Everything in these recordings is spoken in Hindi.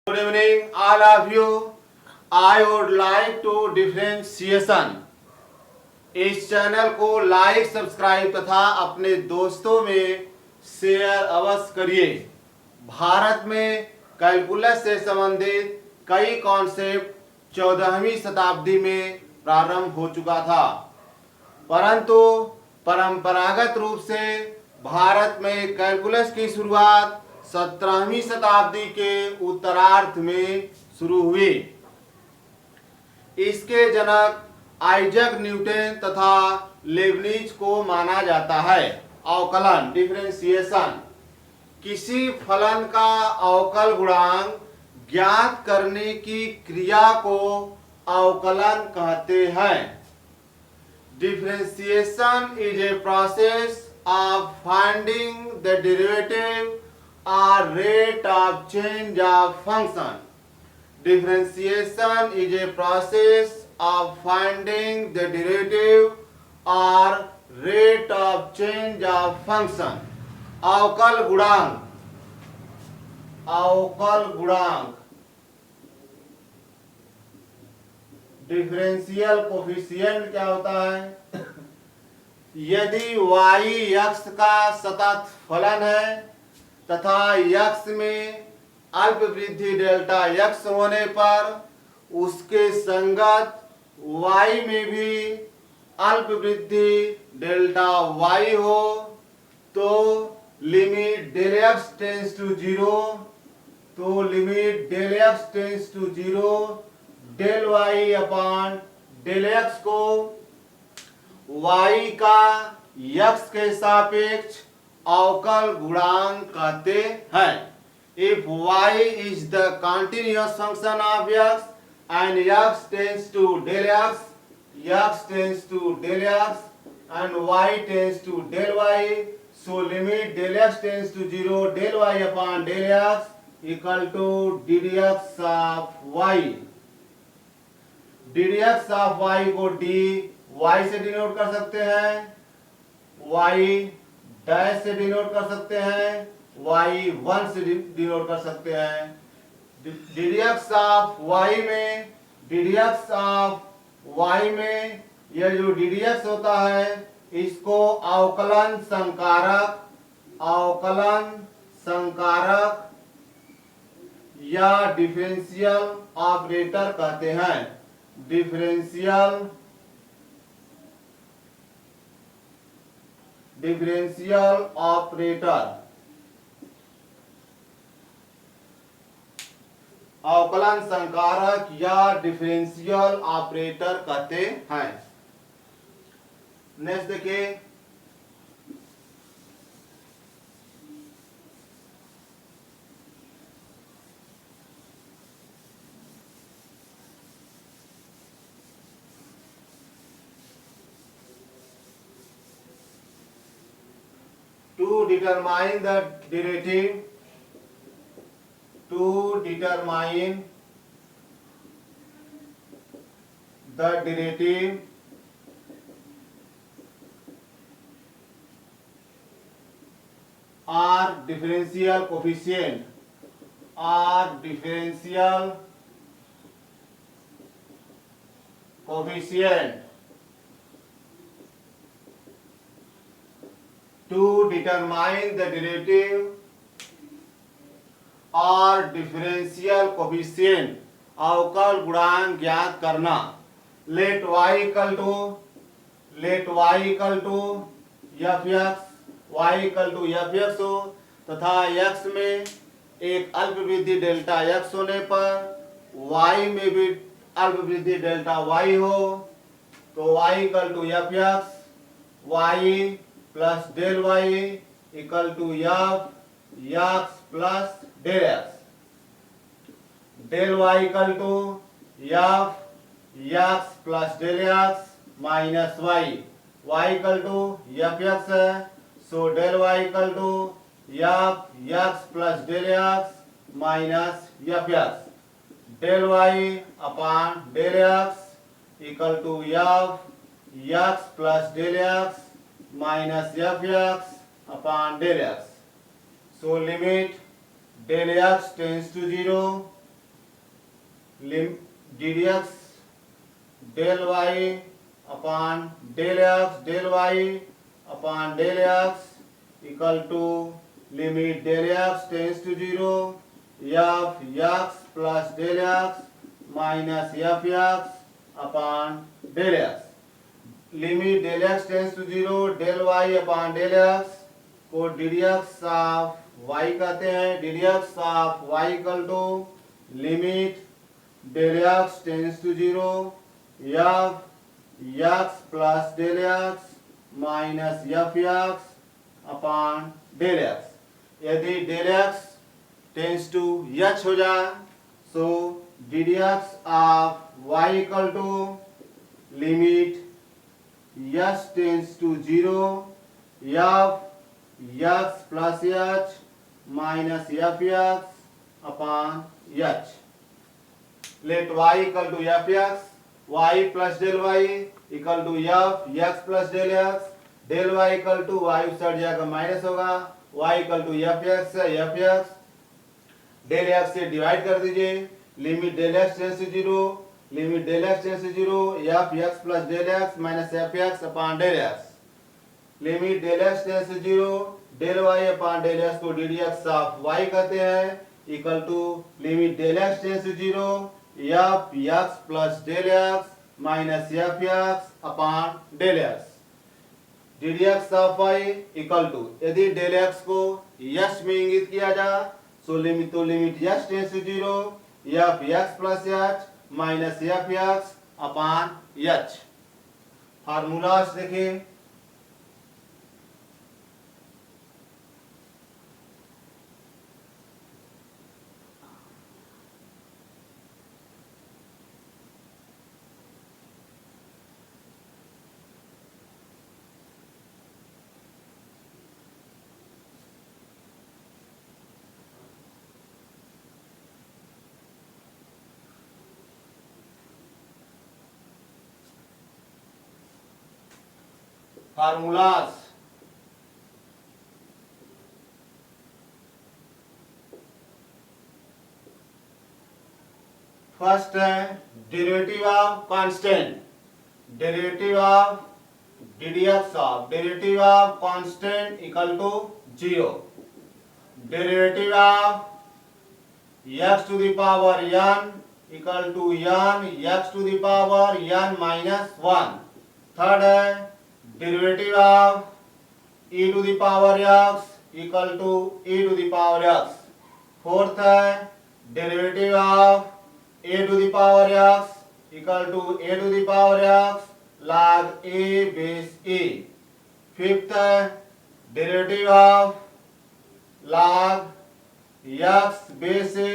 Good evening, all of you. I would like to differentiation. इस चैनल को लाइक सब्सक्राइब तथा अपने दोस्तों में शेयर अवश्य करिए। भारत में कैलकुलस से संबंधित कई कॉन्सेप्ट 14वीं शताब्दी में प्रारंभ हो चुका था, परंतु परंपरागत रूप से भारत में कैलकुलस की शुरुआत 17वीं शताब्दी के उत्तरार्ध में शुरू हुई। इसके जनक आइजैक न्यूटन तथा लेबनिज को माना जाता है। अवकलन डिफरेंशिएशन किसी फलन का अवकल गुणांक ज्ञात करने की क्रिया को अवकलन कहते हैं। Differentiation is a process of finding the derivative or rate of change of function. Differentiation is a process of finding the derivative or rate of change of function. अवकल गुणांक डिफरेंशियल कोफिशिएंट क्या होता है? यदि y x का सतत फलन है तथा x में अल्प वृद्धि डेल्टा x होने पर उसके संगत y में भी अल्प वृद्धि डेल्टा y हो तो limit del x tends to 0 del y upon del x को y का x के सापेक्ष अवकल गुणांक कहते हैं। If y is the continuous function of x and x tends to del x, x tends to del x and y tends to del y, so limit del x tends to 0 del y upon del x equal to ddx of y. ddx of y को d y से डिनोट कर सकते हैं, y डैश से डिनोट कर सकते हैं, y1 से डिनोट कर सकते हैं। ddx ऑफ y में यह जो ddx होता है इसको अवकलन संकारक या डिफरेंशियल ऑपरेटर कहते हैं। डिफरेंशियल ऑपरेटर अवकलन संकारक या डिफरेंशियल ऑपरेटर कहते हैं। नेक्स्ट देखिए, to determine the derivative or differential coefficient to determine the derivative और डिफरेंशियल कोफिशिएंट अवकल गुणांक ज्ञात करना। Let y equal to fx हो तथा x में एक अल्प वृद्धि डेल्टा x होने पर y में भी अल्प वृद्धि डेल्टा y हो तो y equal to fx y plus del y equal to x plus del x, del y equal to x plus del x minus y equal to fx है, so del y equal to x plus del x minus fx, del y upon del x equal to x plus del x minus fx upon del x, so limit del x tends to 0 d d x del y upon del y upon del x equal to limit del x tends to zero f x plus del x minus f x upon del x. Limit del x tends to zero del y upon del x को d d x of y कहते हैं। D d x of y equal to limit del x tends to zero f x plus del x minus f x upon del x. यदि del x tends to h हो जाए so d d x of y equal to limit h tends to zero f x plus h minus f x upon h. Let y equal to f x y plus del y equal to f x plus del x. Del y equal to y उस साइड जाएगा माइनस होगा y equal to f x है एफ एक्स डेल एक्स से डिवाइड कर दीजिए। Limit del x tends to zero limit del x tends to zero f x plus del x minus f x upon del x. Limit del x tends to zero del y upon del x को d d x of y कहते हैं equal to limit del x tends to zero f x plus del x minus f x upon del x. D d x of y equal to यदि डेल एक्स को यस में इंगित किया जाए सो limit s tends to zero f x plus h minus f x upon h. Formulas देखें। फार्मूलास फर्स्ट है derivative of constant derivative of d d x of derivative of constant equal to zero. Derivative of x to the power n equal to n x to the power n minus one. Third है derivative of e to the power x equal to e to the power x। Fourth है derivative of a to the power x equal to a to the power x log a base a। Fifth है derivative of log x base a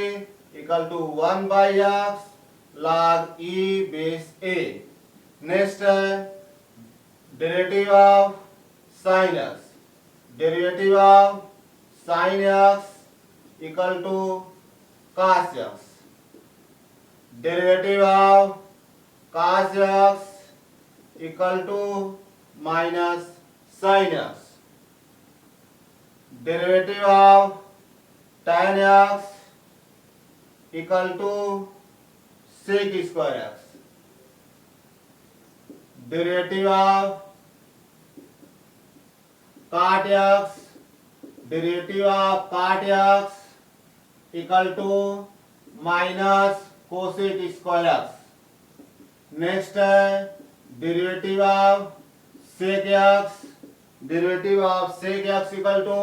equal to 1 by x log e base a। Next है derivative of sine x derivative of sine x equal to cos x। Derivative of cos x equal to minus sine x। Derivative of tan x equal to sec square x। Derivative of cot x derivative of cot x equal to minus cosec square x। Next है derivative of sec x derivative of sec x equal to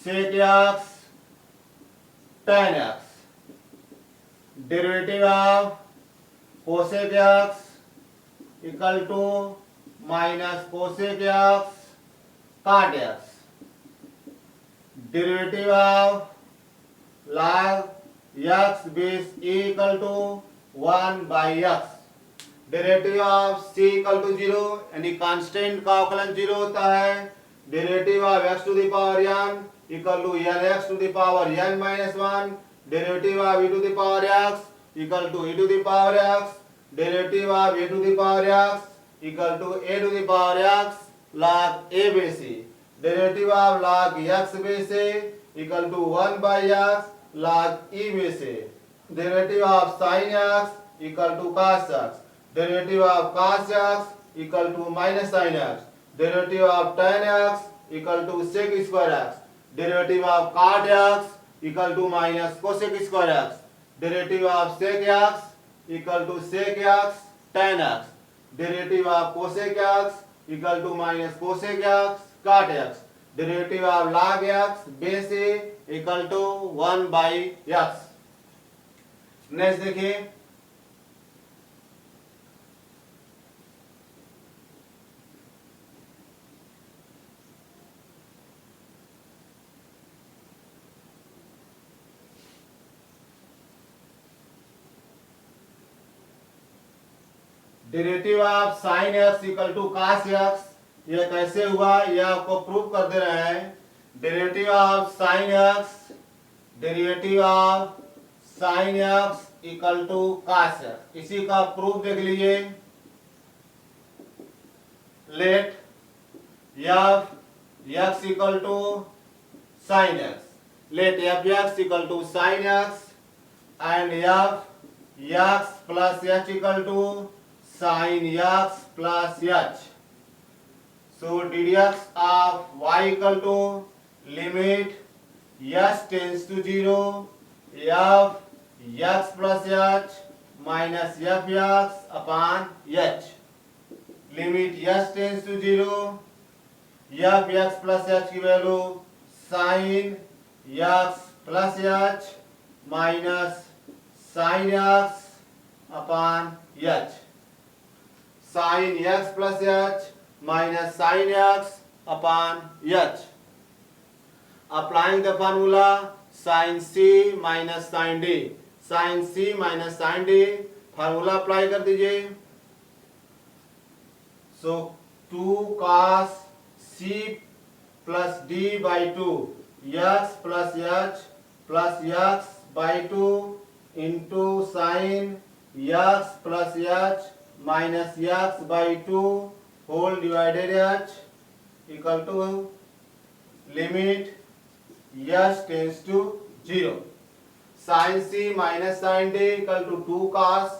sec x tan x। Derivative of cosec x equal to minus cosec x cot x। Derivative of log x base a equal to 1 by x। Derivative of c equal to zero यानी कांस्टेंट का अवकलन जीरो होता है। Derivative of x to the power n equal to n x to the power n minus one. Derivative of e to the power x equal to e to the power x। Derivative of a to the power x equal to a to the power x log a base a। Derivative of log x base a equal to 1 by x log e base a। Derivative of sine x equal to cos x, derivative of cos x equal to minus sine x, derivative of tan x equal to sec square x, derivative of cot x equal to minus cosec square x, derivative of sec x equal to sec x tan x, derivative of cosec x equal to minus cosec x cot x, derivative of log x base a equal to 1 by x। Next देखिए, derivative of sine x equal to cos x, यह कैसे हुआ यह आपको प्रूव कर दे रहे हैं। Derivative of sine x, derivative of sine x equal to cos x, इसी का प्रूफ देख लीजिए। Let f x equal to sine x, let f x equal to sine x and f x plus h equal to sine x plus h. So ddx of y equal to limit s tends to 0 f x plus h minus f x upon h, limit s tends to 0 f x plus h की value sin x plus h minus sin x upon h, sin x plus h minus sin x upon h, applying the formula sin c minus sin d, sin c minus sin d formula apply कर दीजिए। सो 2 cos c plus d by 2 x plus h plus x by 2 into sine x plus h minus x by 2 whole divided h equal to limit s tends to 0, sine c minus sine d equal to 2 cos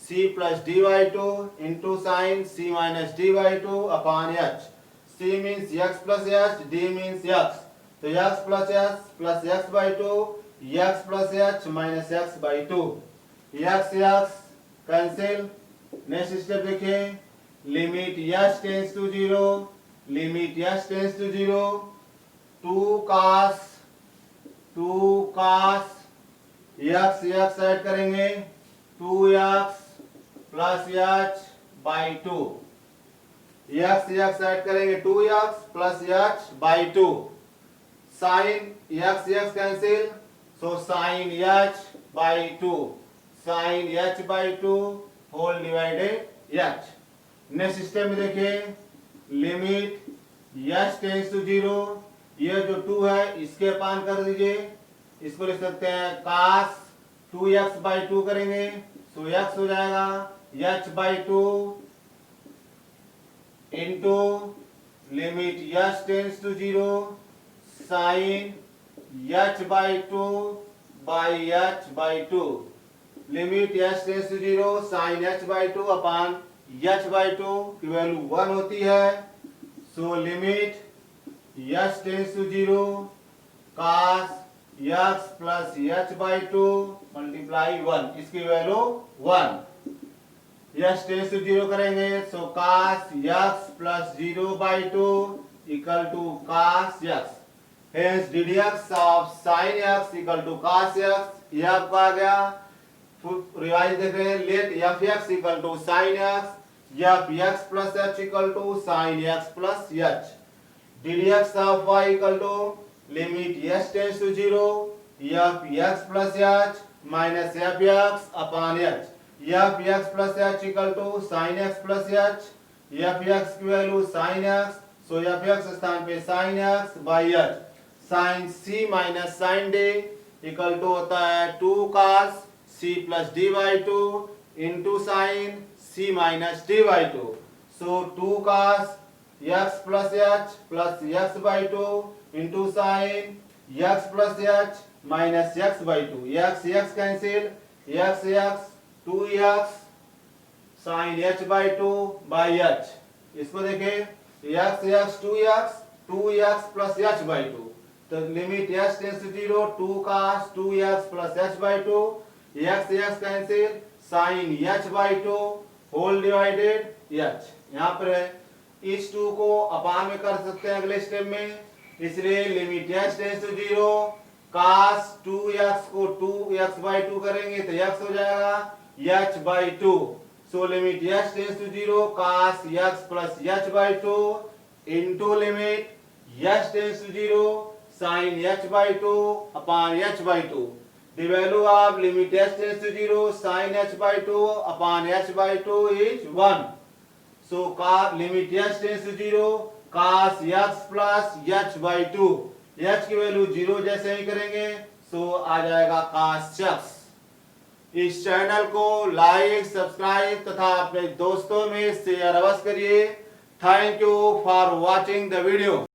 c plus d by 2 into sine c minus d by 2 upon h, c means x plus h, d means x, तो x plus x by 2 x plus h minus x by 2, x cancel. Next step देखिए, limit s tends to 0, limit s tends to 0 2 cos x add करेंगे 2x plus h by 2, x add करेंगे 2x plus h by 2, sine x cancel, so sine h by 2, sine h by 2 whole divided h। Next step में देखिए, लिमिट s टेंस टू 0, ये जो 2 है इसके अपान कर दीजिए, इसको लिख सकते हैं cos 2x बाई 2 करेंगे, तो x हो जाएगा h by 2 into limit s tends to 0 sine h by 2 by h by 2, limit s tends to 0 sine h by 2 upon h by 2 की वैल्यू 1 होती है। So limit s tends to 0 cos x plus h by 2 multiply 1, इसकी वैल्यू 1, s टेंस टू 0 करेंगे, so cos x plus 0 by 2 equal to cos x, hence ddx of sin x equal to cos x, यह आपको आ गया। रिवाइज देख रहे हैं, let f x equal to sine x, f x plus h equal to sine x plus h, ddx of y equal to limit s tends to 0 f x plus h minus f x upon h, f x plus h equal to sine x plus h, f x की value sine x, so f x स्थान पे sine x by h, sine c minus sine d equal to होता है 2 cos c plus d by 2 into sine c minus d by 2, so 2 cos x plus h plus x by 2 into sine x plus h minus x by 2, x cancel, x x 2x sine h by 2 by h। इसको देखें x x 2x plus h by 2, तो limit h tends to 0 2 cos 2x plus h by 2, x x cancel sine h by 2 whole divided h। यहाँ पर है इस 2 को अपान में कर सकते हैं अगले स्टेप में, इसलिए limit h tends to 0 cos 2x को 2x बाई 2 करेंगे तो x हो जाएगा h by 2। So limit h tends to 0 cos x plus h by 2 into limit h tends to 0 sin h by 2 upon h by 2। The value of limit h tends to 0 sin h by 2 upon h by 2 is 1. So limit h tends to 0 cos x plus h by 2, h की वैल्यू 0 जैसे ही करेंगे सो आ जाएगा cos x। इस चैनल को लाइक सब्सक्राइब तथा अपने दोस्तों में शेयर अवश्य करिए। Thank you for watching the video.